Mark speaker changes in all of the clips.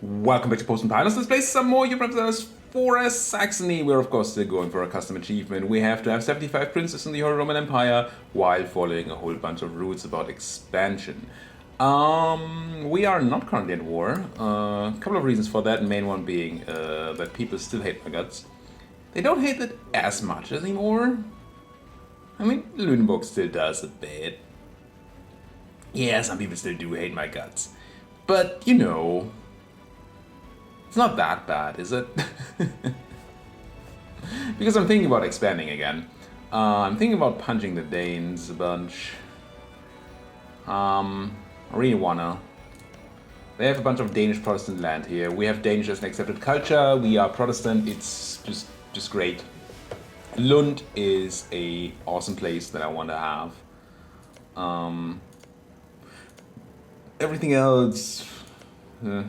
Speaker 1: Welcome back to Post and Pilots. Let's play some more Europa Universalis IV Saxony. We're of course still going for a custom achievement. We have to have 75 princes in the Holy Roman Empire while following a whole bunch of rules about expansion. We are not currently at war. A couple of reasons for that, main one being that people still hate my guts. They don't hate it as much anymore. I mean, Lüneburg still does a bit. Yeah, some people still do hate my guts. But, you know, it's not that bad, is it? Because I'm thinking about expanding again. I'm thinking about punching the Danes a bunch. I really wanna. They have a bunch of Danish Protestant land here. We have Danish as an accepted culture. We are Protestant. It's just great. Lund is a awesome place that I want to have. Everything else, it's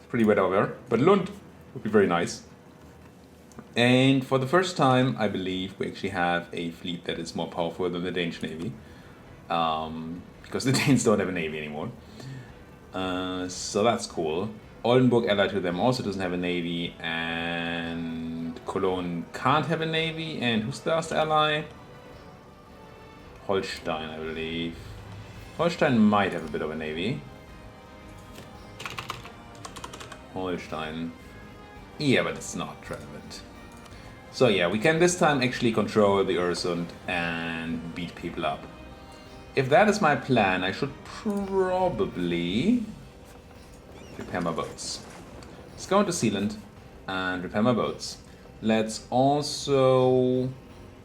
Speaker 1: pretty wet over there. But Lund would be very nice. And for the first time, I believe we actually have a fleet that is more powerful than the Danish Navy. Because the Danes don't have a navy anymore. So that's cool. Oldenburg, allied to them, also doesn't have a navy. And Cologne can't have a navy. And who's the last ally? Holstein, I believe. Holstein might have a bit of a navy. Holstein. Yeah, but it's not relevant. So yeah, we can this time actually control the Öresund and beat people up. If that is my plan, I should probably repair my boats. Let's go into Sealand and repair my boats. Let's also...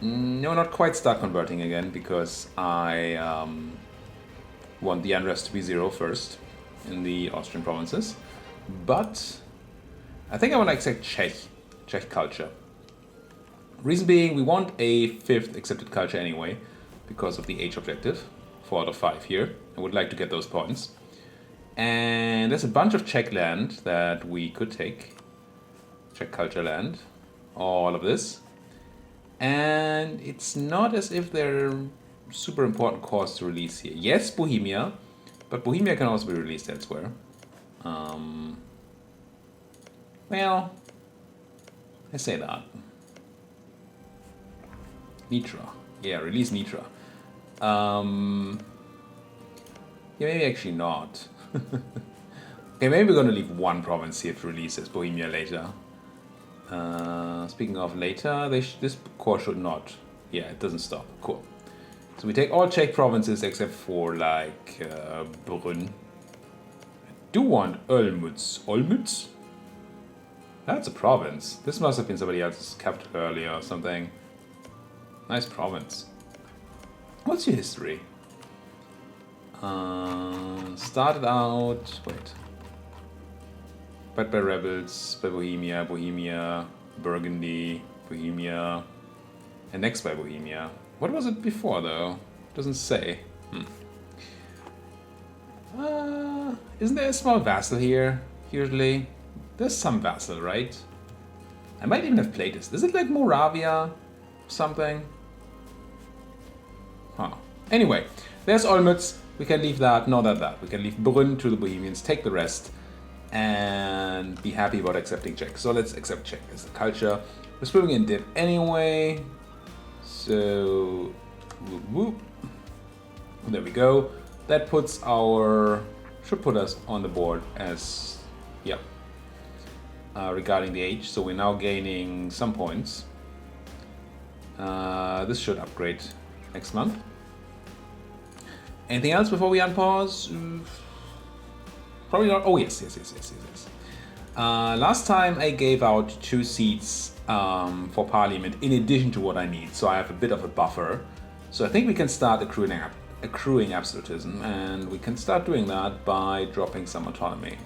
Speaker 1: No, not quite start converting again, because I want the unrest to be 0 first in the Austrian provinces. But I think I want to accept Czech culture. Reason being, we want a 5th accepted culture anyway, because of the age objective. 4 out of 5 here. I would like to get those points. And there's a bunch of Czech land that we could take. Czech culture land. All of this. And it's not as if they're super important cores to release here. Yes, Bohemia, but Bohemia can also be released elsewhere. Well, I say that. Nitra. Yeah, release Nitra. Yeah, maybe actually not. Okay, maybe we're gonna leave one province here to release as Bohemia later. Speaking of later, this core should not. Yeah, it doesn't stop. Cool. So we take all Czech provinces except for like Brünn. I do want Olmütz. Olmütz? That's a province. This must have been somebody else's capital earlier or something. Nice province. What's your history? Started out... Wait. But by rebels, by Bohemia, Burgundy, Bohemia, and next by Bohemia. What was it before though? Doesn't say. Isn't there a small vassal here, usually? There's some vassal, right? I might even have played this. Is it like Moravia? Something? Huh. Anyway, there's Olmütz. We can leave that, not that. We can leave Brünn to the Bohemians, take the rest, and be happy about accepting Czech. So let's accept Czech as a culture. We're swimming in div anyway. So, whoop, whoop. There we go. That puts should put us on the board as, yeah, regarding the age. So we're now gaining some points. This should upgrade next month. Anything else before we unpause? Probably not. Oh, yes. Last time I gave out 2 seats for parliament in addition to what I need, so I have a bit of a buffer. So I think we can start accruing absolutism, and we can start doing that by dropping some autonomy.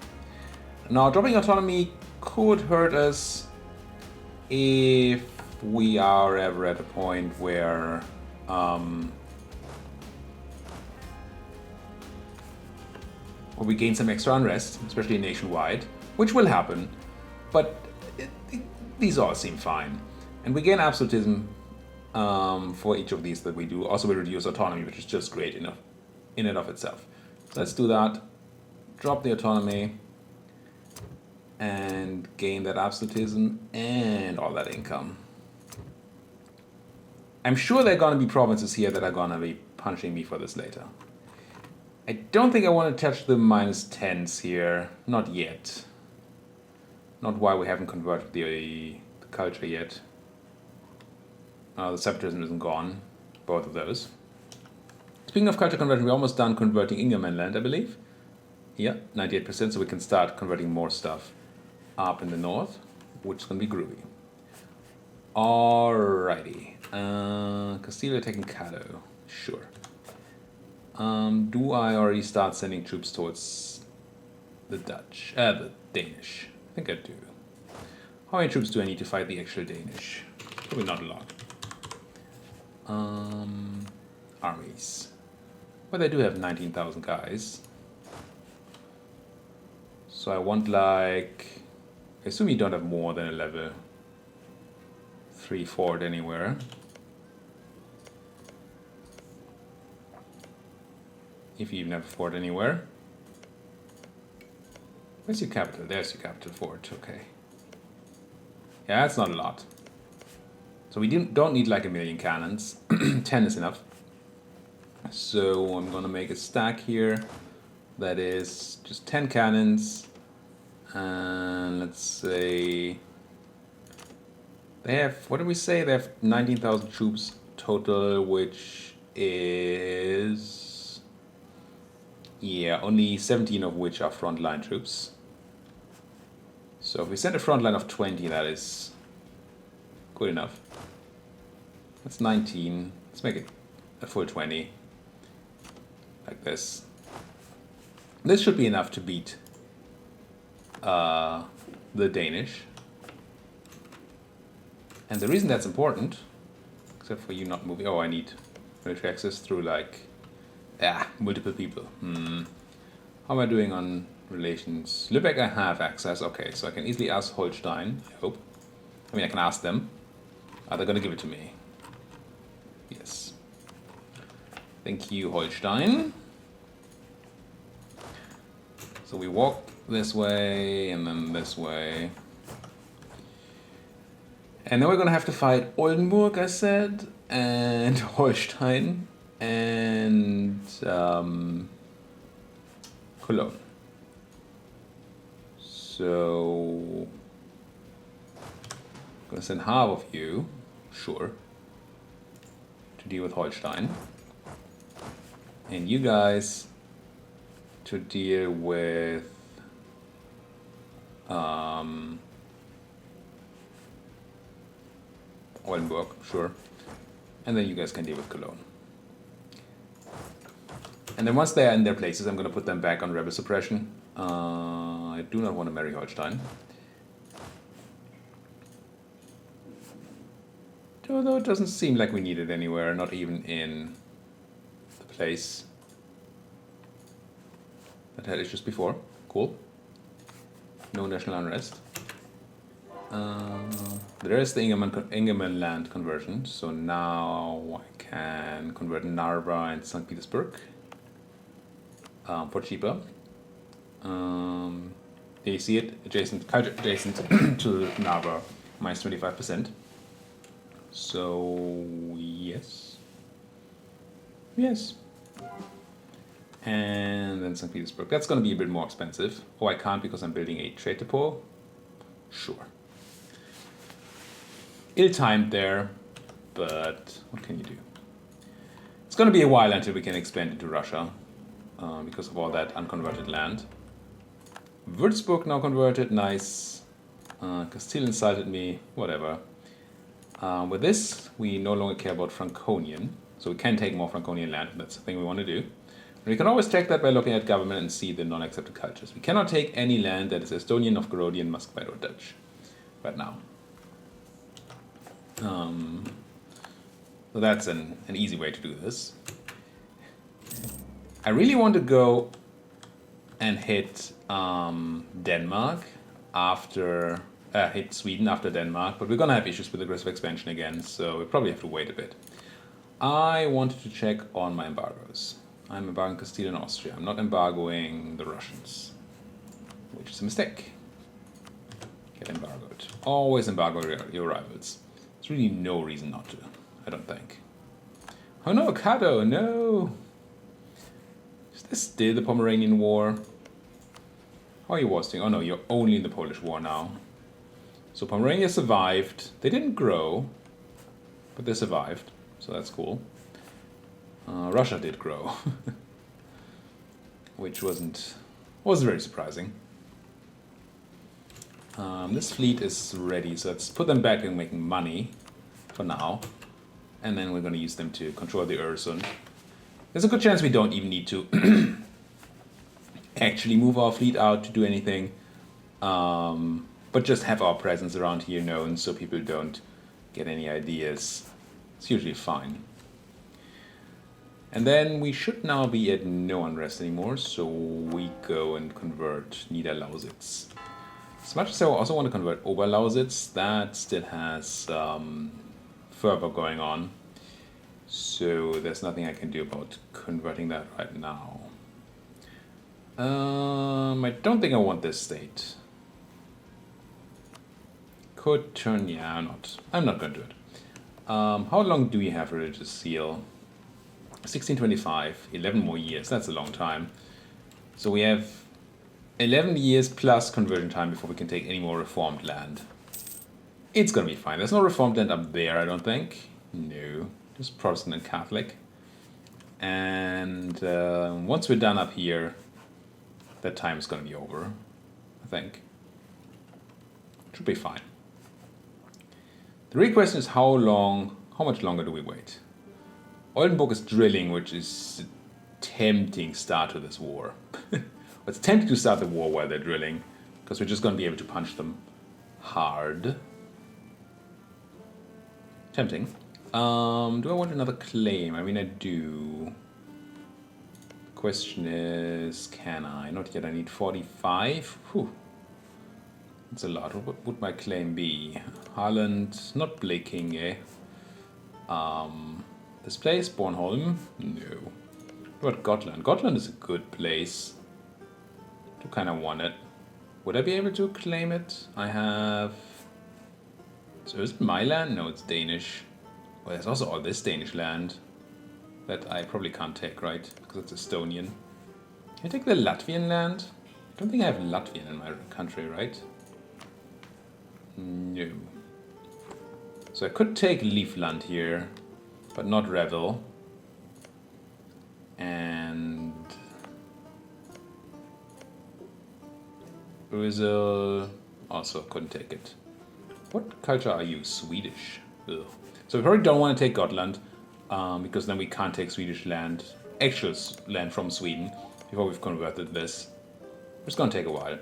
Speaker 1: Now, dropping autonomy could hurt us if we are ever at a point where we gain some extra unrest, especially nationwide, which will happen, but these all seem fine. And we gain absolutism for each of these that we do. Also, we reduce autonomy, which is just great enough in and of itself. So let's do that. Drop the autonomy. and gain that absolutism and all that income. I'm sure there are going to be provinces here that are going to be punishing me for this later. I don't think I want to touch the minus 10s here. Not yet. Not why we haven't converted the culture yet. The separatism isn't gone. Both of those. Speaking of culture conversion, we're almost done converting Ingerman land, I believe. Yeah, 98%, so we can start converting more stuff up in the north, which is going to be groovy. Alrighty. Castilla taking Caddo. Sure. Do I already start sending troops towards the Dutch? The Danish. I think I do. How many troops do I need to fight the actual Danish? Probably not a lot. Armies. But I do have 19,000 guys. So I want like... I assume you don't have more than a level 3 fort anywhere. If you even have a fort anywhere. Where's your capital? There's your capital fort, okay. Yeah, that's not a lot. So we don't need like 1,000,000 cannons. 10 is enough. So I'm gonna make a stack here that is just 10 cannons. And let's say they have, what did we say? They have 19,000 troops total, which is, yeah, only 17 of which are frontline troops. So if we send a front line of 20, that is good enough. That's 19. Let's make it a full 20. Like this. This should be enough to beat the Danish. And the reason that's important, except for you not moving... Oh, I need military access through like... multiple people. How am I doing on relations? Lübeck I have access. Okay, so I can easily ask Holstein, I hope. I mean, I can ask them. Are they going to give it to me? Yes. Thank you, Holstein. So we walk this way and then this way. And then we're going to have to fight Oldenburg, I said, and Holstein, and Cologne. So, I'm going to send half of you, sure, to deal with Holstein. And you guys to deal with Oldenburg, sure. And then you guys can deal with Cologne. And then once they are in their places, I'm going to put them back on rebel suppression. I do not want to marry Holstein. Although it doesn't seem like we need it anywhere, not even in the place that had issues before. Cool. No national unrest. There is the Ingerman land conversion, so now I can convert Narva and St. Petersburg for cheaper. There you see it, adjacent to Narva, minus 25%. So yes, and then St. Petersburg. That's going to be a bit more expensive. Oh, I can't because I'm building a trade depot. Sure. Ill-timed there, but what can you do? It's going to be a while until we can expand into Russia because of all that unconverted land. Würzburg now converted, nice. Castile insulted me, whatever. With this, we no longer care about Franconian, so we can take more Franconian land, that's the thing we want to do. And we can always check that by looking at government and see the non-accepted cultures. We cannot take any land that is Estonian, Novgorodian, Muscovite, or Dutch right now. So that's an easy way to do this. I really want to go and hit Denmark after... hit Sweden after Denmark, but we're going to have issues with aggressive expansion again, so we probably have to wait a bit. I wanted to check on my embargoes. I'm embargoing Castile and Austria. I'm not embargoing the Russians, which is a mistake. embargoed. Always embargo your rivals. There's really no reason not to, I don't think. Oh no, Kato, no! Is this still the Pomeranian War? How are you wars doing? Oh no, you're only in the Polish War now. So Pomerania survived. They didn't grow, but they survived, so that's cool. Russia did grow, which wasn't very surprising. This fleet is ready, so let's put them back in making money for now, and then we're going to use them to control the Öresund. There's a good chance we don't even need to actually move our fleet out to do anything, but just have our presence around here known so people don't get any ideas. It's usually fine. And then we should now be at no unrest anymore, so we go and convert Niederlausitz. As much as I also want to convert Oberlausitz, that still has fervor going on. So there's nothing I can do about converting that right now. I don't think I want this state. Could turn, yeah, I'm not going to do it. How long do we have religious seal? 1625, 11 more years, that's a long time. So we have 11 years plus conversion time before we can take any more reformed land. It's gonna be fine. There's no reformed land up there, I don't think. No, just Protestant and Catholic. And once we're done up here, that time is gonna be over, I think. Should be fine. The real question is how much longer do we wait? Oldenburg is drilling, which is a tempting start to this war. It's tempting to start the war while they're drilling, because we're just going to be able to punch them hard. Tempting. Do I want another claim? I mean, I do. The question is, can I? Not yet. I need 45. Whew. That's a lot. What would my claim be? Holland, not Bleking, eh? This place, Bornholm? No. What about Gotland? Gotland is a good place. Do kind of want it. Would I be able to claim it? I have... So is it my land? No, it's Danish. Well, there's also all this Danish land that I probably can't take, right? Because it's Estonian. Can I take the Latvian land? I don't think I have Latvian in my country, right? No. So I could take Livland here, but not Revel. And Brazil also couldn't take it. What culture are you? Swedish. Ugh. So we probably don't want to take Gotland, because then we can't take Swedish land, actual land from Sweden, before we've converted this. It's gonna take a while.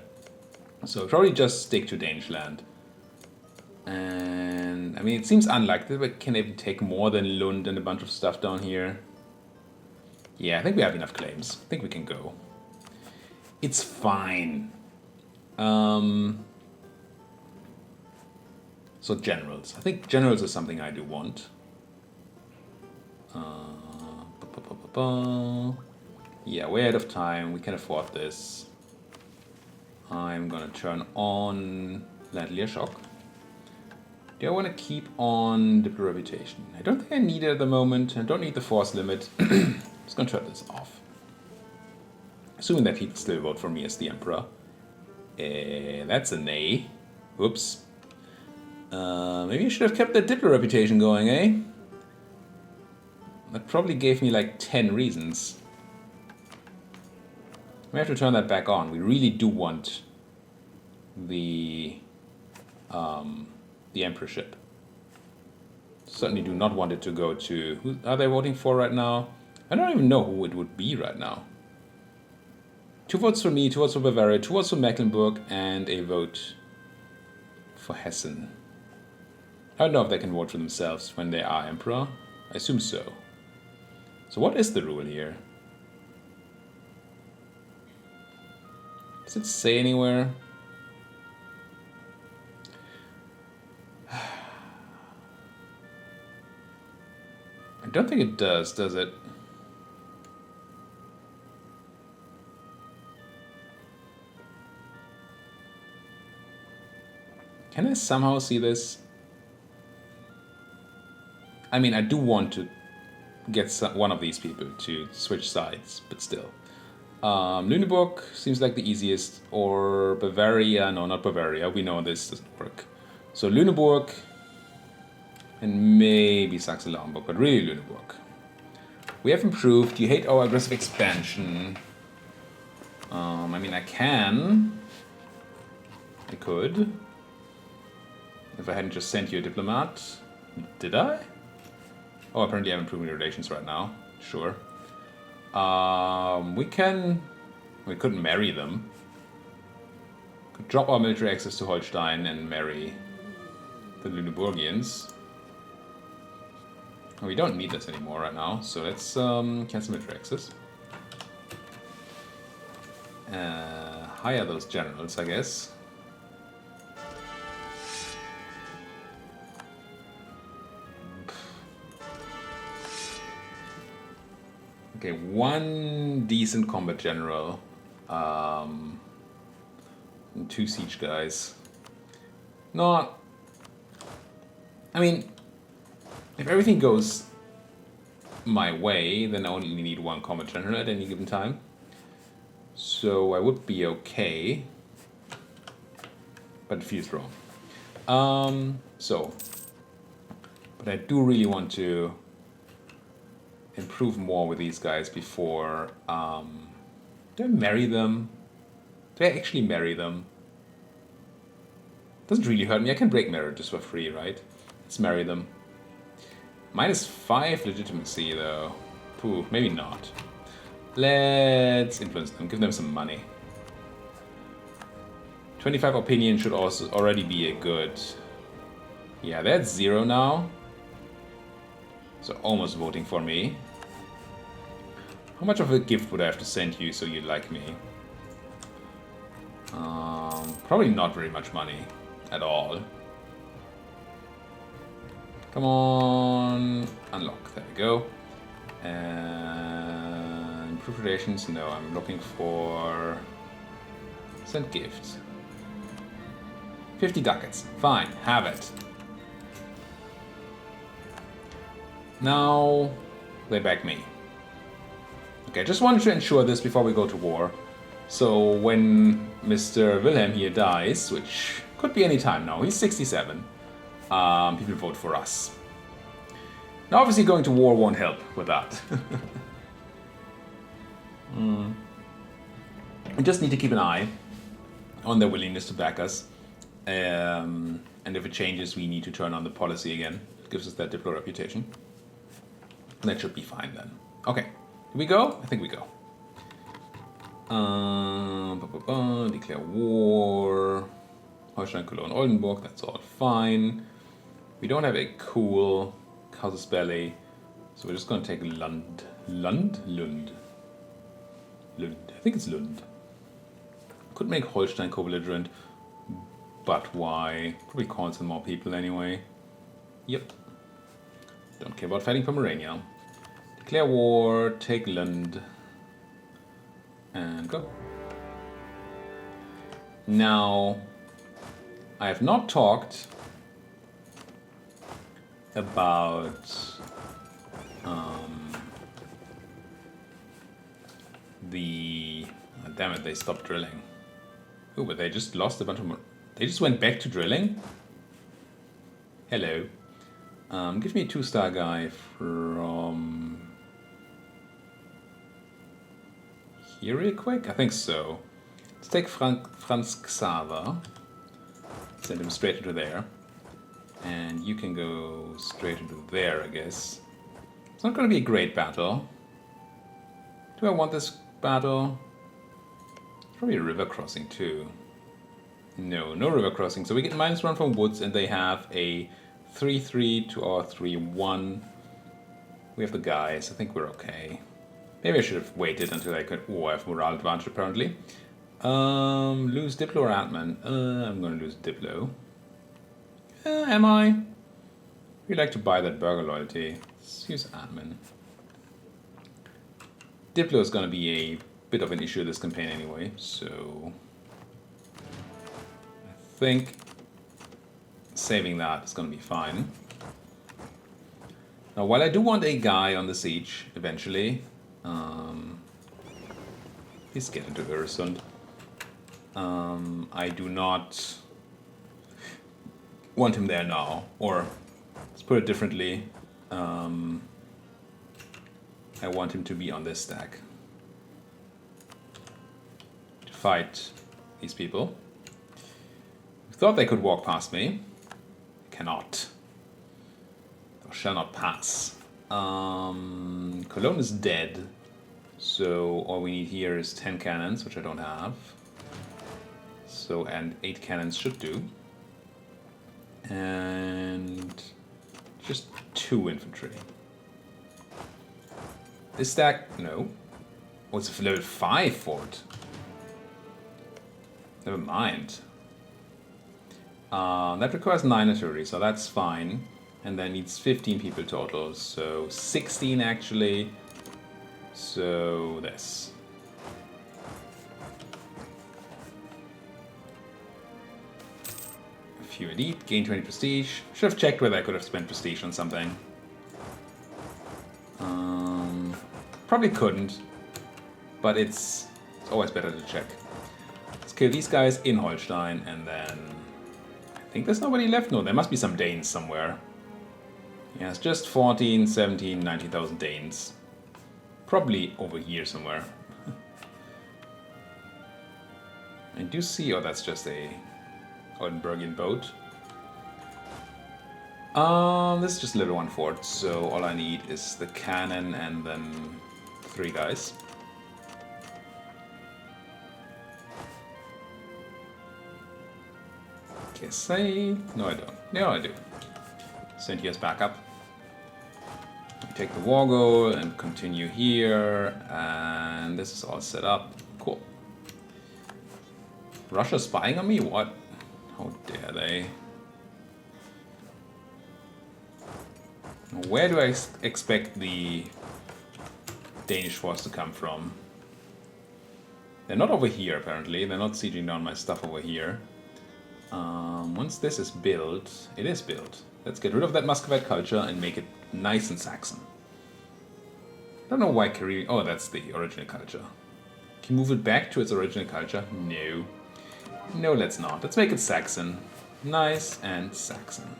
Speaker 1: So we'll probably just stick to Danish land. And I mean, it seems unlikely that we can even take more than Lund and a bunch of stuff down here. Yeah, I think we have enough claims. I think we can go. It's fine. So generals. I think generals is something I do want. Yeah, we're out of time. We can afford this. I'm gonna turn on Landleer Shock. Do I want to keep on the reputation? I don't think I need it at the moment. I don't need the force limit. Just gonna turn this off. Assuming that he'd still vote for me as the emperor. That's a nay. Whoops. Maybe I should have kept that Dippler reputation going, eh? That probably gave me like 10 reasons. We have to turn that back on. We really do want the emperorship. Certainly do not want it to go to... Who are they voting for right now? I don't even know who it would be right now. 2 votes for me, 2 votes for Bavaria, 2 votes for Mecklenburg, and a vote for Hessen. I don't know if they can vote for themselves when they are emperor. I assume so. So what is the rule here? Does it say anywhere? I don't think it does it? Can I somehow see this? I mean, I do want to get one of these people to switch sides, but still. Lüneburg seems like the easiest, or Bavaria. No, not Bavaria. We know this doesn't work. So Lüneburg and maybe Saxe-Lauenburg, but really Lüneburg. We have improved. You hate our aggressive expansion. I mean, I could. If I hadn't just sent you a diplomat. Did I? Oh, apparently I'm improving relations right now. Sure. We couldn't marry them. Could drop our military access to Holstein and marry the Lüneburgians. We don't need this anymore right now, so let's cancel military access. Hire those generals, I guess. Okay, one decent combat general. And 2 siege guys. Not... I mean, if everything goes my way, then I only need 1 combat general at any given time. So I would be okay. But it feels wrong. But I do really want to improve more with these guys before... do I marry them? Do I actually marry them? Doesn't really hurt me. I can break marriages for free, right? Let's marry them. -5 legitimacy, though. Pooh, maybe not. Let's influence them. Give them some money. 25 opinion should also already be a good... Yeah, that's 0 now. So almost voting for me. How much of a gift would I have to send you so you like me? Probably not very much money at all. Come on, unlock. There we go. And improve relations. No, I'm looking for send gifts. 50 ducats. Fine, have it. Now they back me. Okay, just wanted to ensure this before we go to war. So when Mr. Wilhelm here dies, which could be any time now, he's 67, people vote for us. Now obviously going to war won't help with that. We just need to keep an eye on their willingness to back us. And if it changes, we need to turn on the policy again. It gives us that Diplo reputation. That should be fine then. Okay, here we go? I think we go. Declare war. Holstein, Cologne, Oldenburg, that's all fine. We don't have a cool casus belli, so we're just going to take Lund. Lund? Lund. Lund. I think it's Lund. Could make Holstein co-belligerent, but why? Probably calls in more people anyway. Yep. Don't care about fighting Pomerania. Declare war, take Lund, and go. Now, I have not talked about the... Oh, damn it, they stopped drilling. Oh, but they just lost a bunch of... They just went back to drilling? Hello. Give me a 2-star guy from... here real quick? I think so. Let's take Franz Xaver. Send him straight into there. And you can go straight into there, I guess. It's not going to be a great battle. Do I want this battle? Probably a river crossing too. No, no river crossing. So we get -1 from woods and they have a 3-3 to our 3-1. We have the guys. I think we're okay. Maybe I should have waited until I could... Oh, I have morale advantage apparently. Lose Diplo or Admin? I'm gonna lose Diplo. Am I? We like to buy that burger loyalty. Let's use Admin. Diplo is gonna be a bit of an issue this campaign anyway, so... I think saving that is going to be fine. Now, while I do want a guy on the siege eventually, please get into Öresund. I do not want him there now, or let's put it differently. I want him to be on this stack to fight these people. Thought they could walk past me. Cannot. Thou shall not pass. Cologne is dead. So all we need here is 10 cannons, which I don't have. So, and 8 cannons should do. And just 2 infantry. This stack, no. Oh, it's a level 5 fort. Never mind. That requires 9 artillery, so that's fine. And that needs 15 people total, so 16 actually. So this. A few elite, gain 20 prestige. Should have checked whether I could have spent prestige on something. Probably couldn't, but it's always better to check. Let's kill these guys in Holstein, and then I think there's nobody left. No, there must be some Danes somewhere. Yeah, it's just 14, 17, 19,000 Danes. Probably over here somewhere. I do see, oh, that's just a Oldenburgian boat. This is just a little 1 fort, so all I need is the cannon and then 3 guys. Guess no, I don't. No, I do. Send you as backup. We take the war goal and continue here, and this is all set up. Cool. Russia spying on me? What? How dare they? Where do I expect the Danish force to come from? They're not over here, apparently. They're not sieging down my stuff over here. Once this is built, it is built. Let's get rid of that Muscovite culture and make it nice and Saxon. I don't know why Caribbean... Oh, that's the original culture. Can you move it back to its original culture? No. No, let's not. Let's make it Saxon. Nice and Saxon.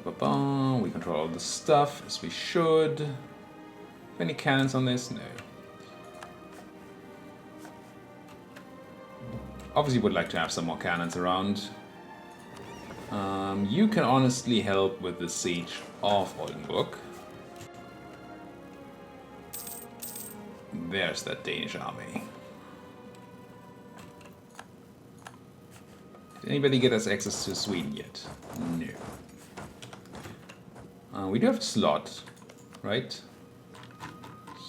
Speaker 1: We control all the stuff, as we should. Any cannons on this? No. Obviously would like to have some more cannons around. You can honestly help with the siege of Oldenburg. There's that Danish army. Did anybody get us access to Sweden yet? No. We do have a slot, right?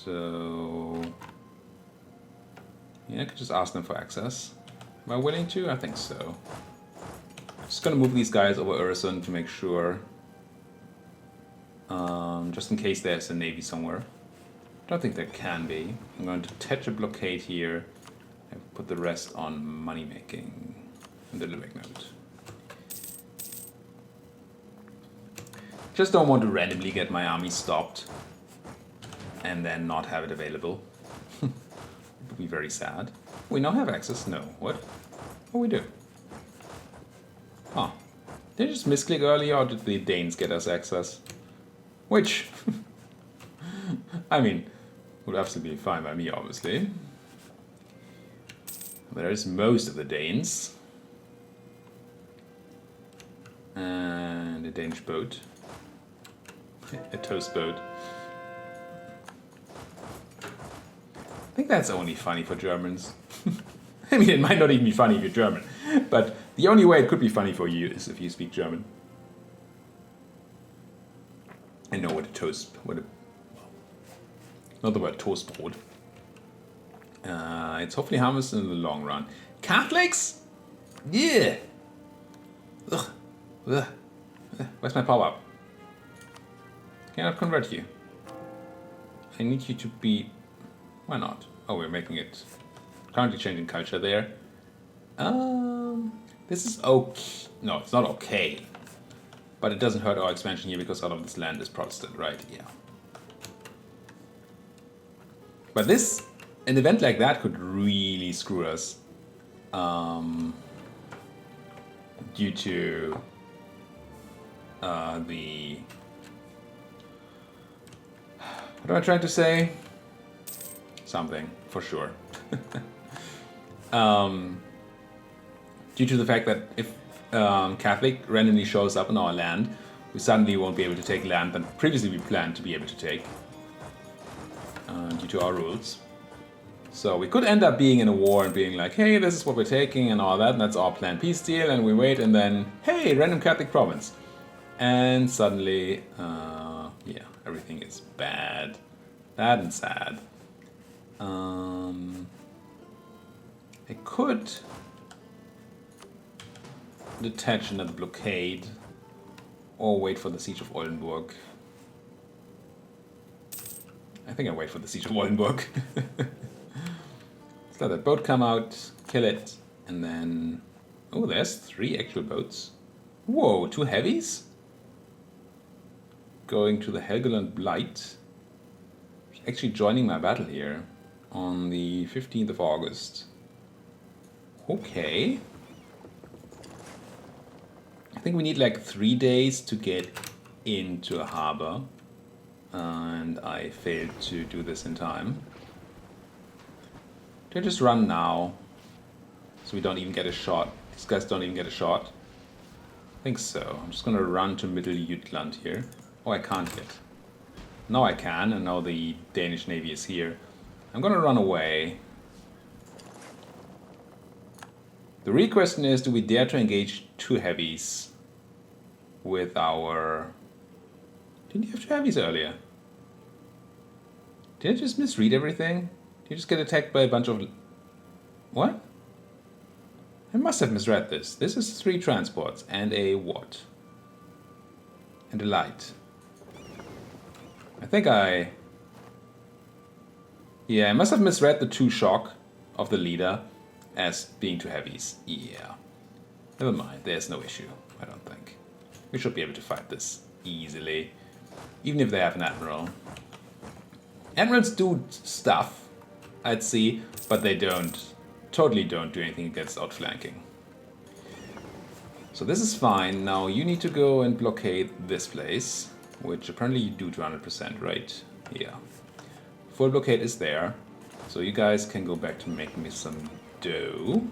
Speaker 1: So... yeah, I could just ask them for access. Am I willing to? I think so. Just gonna move these guys over Öresund to make sure. Just in case there's a navy somewhere. I don't think there can be. I'm going to attach a blockade here and put the rest on money making in the Lübeck node. Just don't want to randomly get my army stopped and then not have it available. It would be very sad. We now have access? No. What? Oh, we do. Huh. Did I just misclick earlier, or did the Danes get us access? Which, I mean, would absolutely be fine by me, obviously. There's most of the Danes. And a Danish boat. A toast boat. I think that's only funny for Germans. I mean, it might not even be funny if you're German, but the only way it could be funny for you is if you speak German. I know what a toast, not the word Toastbrot. It's hopefully harmless in the long run. Catholics? Yeah. Ugh. Ugh. Where's my power up? Cannot convert you. I need you to be... Why not? Oh, we're making it... Currently changing culture there. This is okay. No, it's not okay. But it doesn't hurt our expansion here because all of this land is Protestant, right? Yeah. But this, an event like that could really screw us. Due to the... What am I trying to say? Something, for sure. Due to the fact that if Catholic randomly shows up on our land, we suddenly won't be able to take land that previously we planned to be able to take. Due to our rules. So we could end up being in a war and being like, hey, this is what we're taking and all that, and that's our planned peace deal, and we wait, and then, hey, random Catholic province. And suddenly, yeah, everything is bad. Bad and sad. I could detach another blockade, or wait for the siege of Oldenburg. I think I'll wait for the siege of Oldenburg. Let's let that boat come out, kill it, and then... Oh, there's 3 actual boats. Whoa, 2 heavies? Going to the Helgoland Blight. Actually joining my battle here on the 15th of August. Okay. I think we need like 3 days to get into a harbor. And I failed to do this in time. Do I just run now? So we don't even get a shot. These guys don't even get a shot. I think so. I'm just gonna run to Middle Jutland here. Oh, I can't yet. Now I can, and now the Danish Navy is here. I'm gonna run away. The real question is, do we dare to engage 2 heavies with our... Didn't you have 2 heavies earlier? Did I just misread everything? Did you just get attacked by a bunch of... What? I must have misread this. This is 3 transports and a what? And a light. I think I... Yeah, I must have misread the 2 shock of the leader as being 2 heavies. Yeah. Never mind, there's no issue, I don't think. We should be able to fight this easily. Even if they have an admiral. Admirals do stuff, I'd see, but they totally don't do anything against outflanking. So this is fine. Now you need to go and blockade this place, which apparently you do 200%, right? Yeah. Full blockade is there, so you guys can go back to making me some dough.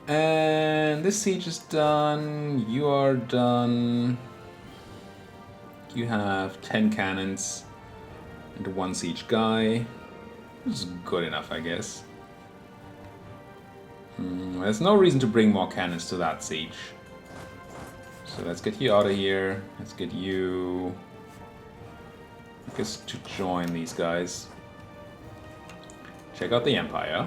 Speaker 1: And this siege is done. You are done. You have 10 cannons and 1 siege guy. This is good enough, I guess. There's no reason to bring more cannons to that siege. So let's get you out of here. Let's get you... I guess to join these guys. Check out the Empire.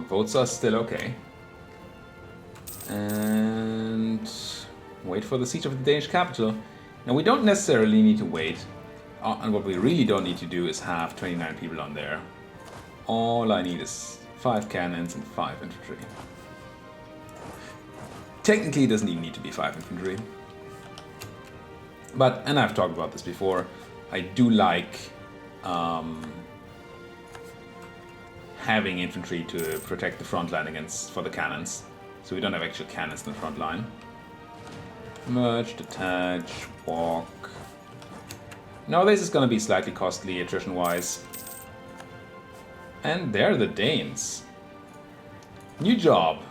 Speaker 1: Votes are still okay. And... wait for the siege of the Danish capital. Now we don't necessarily need to wait. And what we really don't need to do is have 29 people on there. All I need is 5 cannons and 5 infantry. Technically it doesn't even need to be 5 infantry. But, and I've talked about this before, I do like having infantry to protect the front line for the cannons. So we don't have actual cannons in the front line. Merge, detach, walk. Now this is gonna be slightly costly attrition-wise. And they're the Danes. New job.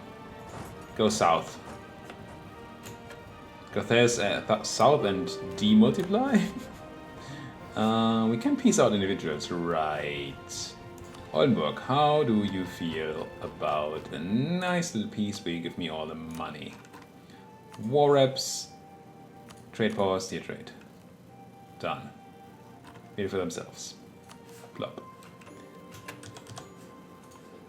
Speaker 1: Go south. Go south and demultiply? We can piece out individuals, right. Oldenburg, how do you feel about a nice little piece where you give me all the money? War reps, trade power, steer trade. Done. Made it for themselves. Plop.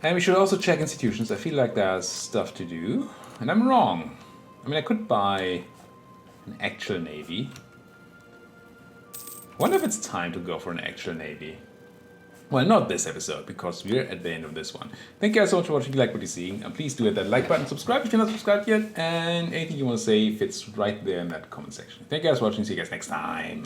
Speaker 1: And we should also check institutions. I feel like there's stuff to do. And I'm wrong. I mean, I could buy an actual navy. I wonder if it's time to go for an actual navy. Well, not this episode, because we're at the end of this one. Thank you guys so much for watching. If you like what you're seeing, and please do hit that like button, subscribe if you're not subscribed yet, and anything you want to say fits right there in that comment section. Thank you guys for watching. See you guys next time.